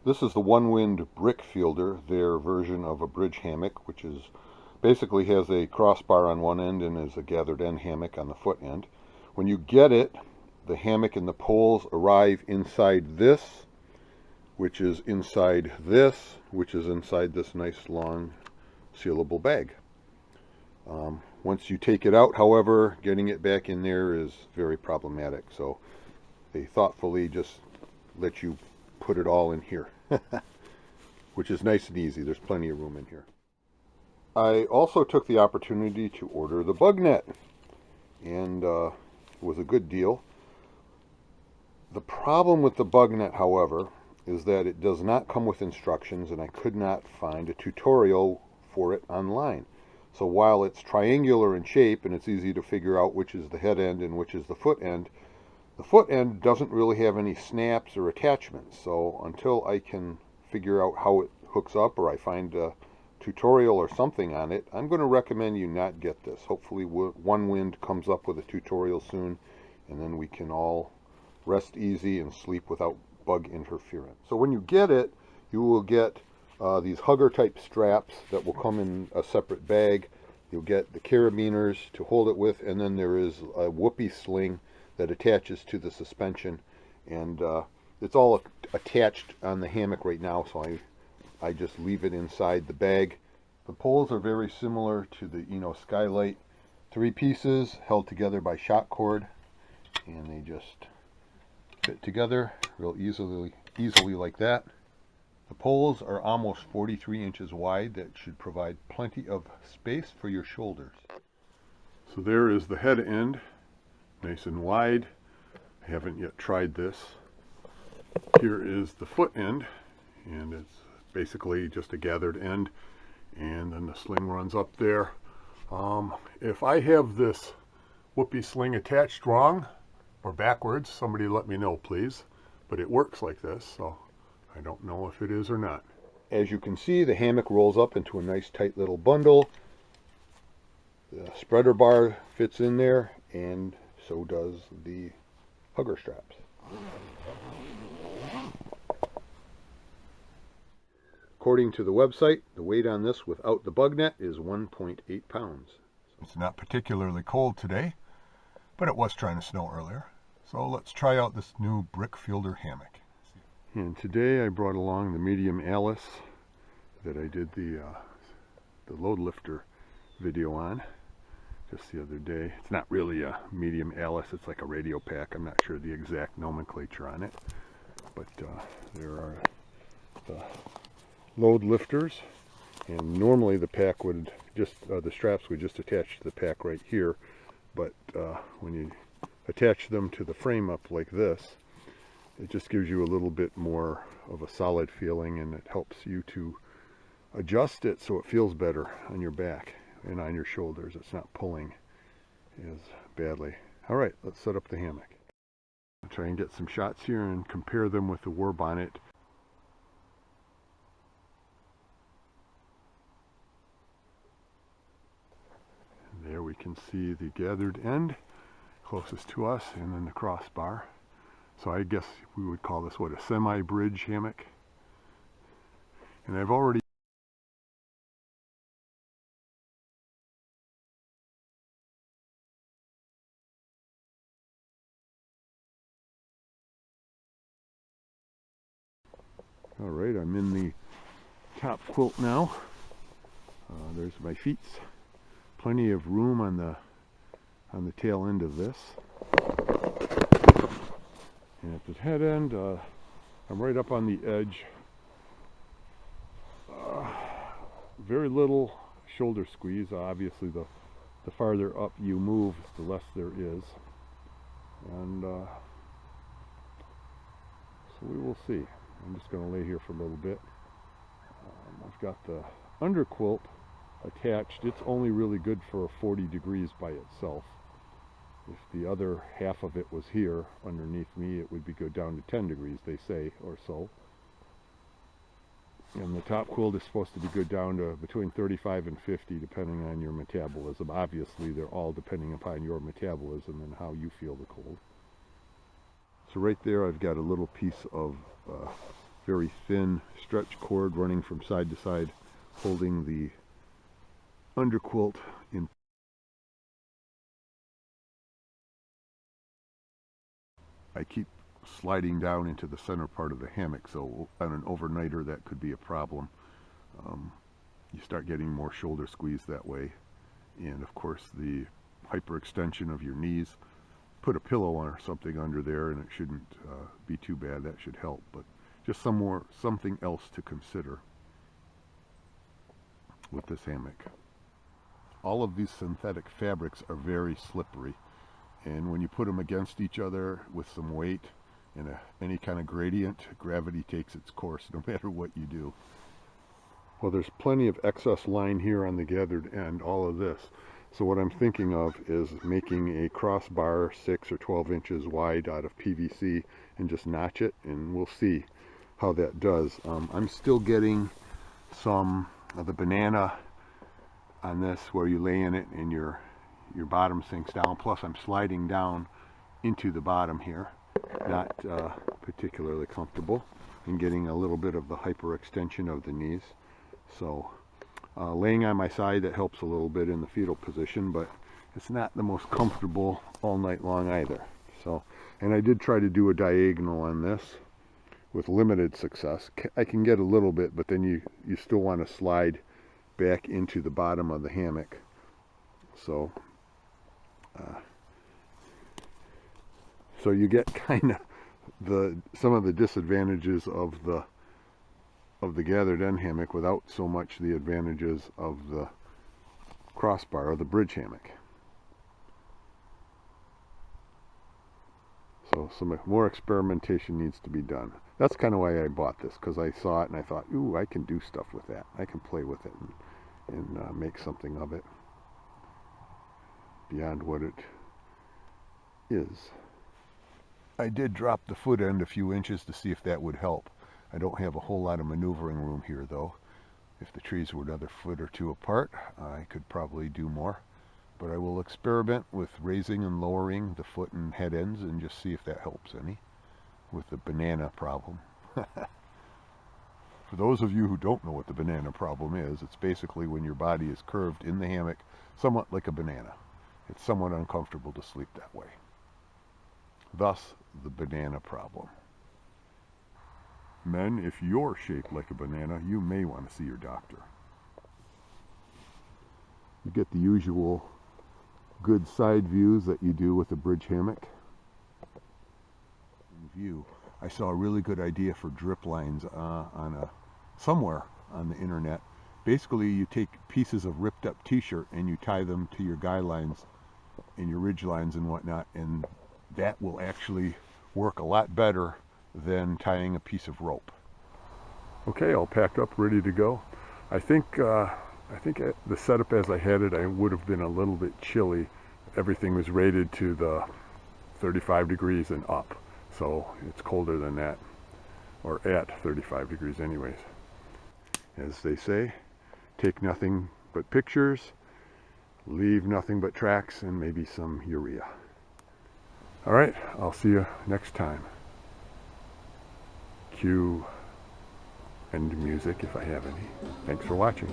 This is the Onewind Brickfielder, their version of a bridge hammock, which is basically has a crossbar on one end and is a gathered end hammock on the foot end. When you get it, the hammock and the poles arrive inside this, which is inside this, which is inside this nice long sealable bag. Once you take it out, however, getting it back in there is very problematic. So they thoughtfully just let you put it all in here, which is nice and easy. There's plenty of room in here. I also took the opportunity to order the bugnet, and it was a good deal. The problem with the bugnet, however, is that it does not come with instructions, and I could not find a tutorial for it online. So while it's triangular in shape and it's easy to figure out which is the head end and which is the foot end doesn't really have any snaps or attachments. So until I can figure out how it hooks up, or I find a tutorial or something on it, I'm going to recommend you not get this. Hopefully Onewind comes up with a tutorial soon, and then we can all rest easy and sleep without bug interference. So when you get it, you will get these hugger type straps that will come in a separate bag. You'll get the carabiners to hold it with, and then there is a whoopie sling that attaches to the suspension, and it's all attached on the hammock right now, so I just leave it inside the bag. The poles are very similar to the Skylight, 3 pieces held together by shock cord, and they just fit together real easily like that. The poles are almost 43 inches wide. That should provide plenty of space for your shoulders. So there is the head end, nice and wide. I haven't yet tried this. Here is the foot end, and it's basically just a gathered end, and then the sling runs up there. If I have this whoopie sling attached wrong or backwards, somebody let me know, please. But it works like this, so I don't know if it is or not. As you can see, the hammock rolls up into a nice tight little bundle. The spreader bar fits in there, and so does the hugger straps. According to the website, the weight on this without the bugnet is 1.8 pounds. It's not particularly cold today, but it was trying to snow earlier. So let's try out this new Brickfielder hammock. And today I brought along the medium Alice that I did the load lifter video on just the other day. It's not really a medium Alice, it's like a radio pack. I'm not sure the exact nomenclature on it, but there are the load lifters, and normally the pack would just the straps would just attach to the pack right here, but when you attach them to the frame up like this, it just gives you a little bit more of a solid feeling, and it helps you to adjust it so it feels better on your back and on your shoulders. It's not pulling as badly. All right, let's set up the hammock. I'll try and get some shots here and compare them with the war bonnet. And there we can see the gathered end closest to us, and then the crossbar. So I guess we would call this, what, a semi-bridge hammock. And I've already all right, I'm in the top quilt now. There's my feet. Plenty of room on the tail end of this. And at the head end, I'm right up on the edge. Very little shoulder squeeze. Obviously, the farther up you move, the less there is. And so we will see. I'm just going to lay here for a little bit. I've got the underquilt attached. It's only really good for 40 degrees by itself. If the other half of it was here underneath me, it would be good down to 10 degrees, they say, or so. And the top quilt is supposed to be good down to between 35 and 50, depending on your metabolism. Obviously, they're all depending upon your metabolism and how you feel the cold. So right there, I've got a little piece of very thin stretch cord running from side to side, holding the underquilt in. I keep sliding down into the center part of the hammock, so on an overnighter that could be a problem. You start getting more shoulder squeeze that way, and of course the hyperextension of your knees. Put a pillow or something under there and it shouldn't be too bad. That should help, but just something else to consider with this hammock. All of these synthetic fabrics are very slippery, and when you put them against each other with some weight and any kind of gradient, gravity takes its course no matter what you do. Well, there's plenty of excess line here on the gathered end, all of this. So what I'm thinking of is making a crossbar 6 or 12 inches wide out of PVC and just notch it, and we'll see how that does. I'm still getting some of the banana on this where you lay in it and your bottom sinks down. Plus I'm sliding down into the bottom here. Not particularly comfortable, and getting a little bit of the hyperextension of the knees. So laying on my side, that helps a little bit in the fetal position, but it's not the most comfortable all night long either. So, and I did try to do a diagonal on this with limited success. I can get a little bit, but then you still want to slide back into the bottom of the hammock. So so you get kind of some of the disadvantages of the gathered end hammock without so much the advantages of the crossbar or the bridge hammock. So some more experimentation needs to be done. That's kind of why I bought this, because I saw it and I thought, ooh, I can do stuff with that. I can play with it and make something of it beyond what it is. I did drop the foot end a few inches to see if that would help. I don't have a whole lot of maneuvering room here though. If the trees were another foot or two apart, I could probably do more. But I will experiment with raising and lowering the foot and head ends and just see if that helps any with the banana problem. For those of you who don't know what the banana problem is, it's basically when your body is curved in the hammock somewhat like a banana. It's somewhat uncomfortable to sleep that way. Thus, the banana problem. Men, if you're shaped like a banana, you may want to see your doctor. You get the usual good side views that you do with a bridge hammock. In view, I saw a really good idea for drip lines somewhere on the internet. Basically, you take pieces of ripped up t-shirt and you tie them to your guy lines and your ridge lines and whatnot, and that will actually work a lot better than tying a piece of rope. Okay, all packed up, ready to go. I think the setup as I had it, I would have been a little bit chilly. Everything was rated to the 35 degrees and up, so it's colder than that, or at 35 degrees anyways. As they say, take nothing but pictures, leave nothing but tracks, and maybe some urea. All right, I'll see you next time. Cue end music if I have any. Thanks for watching.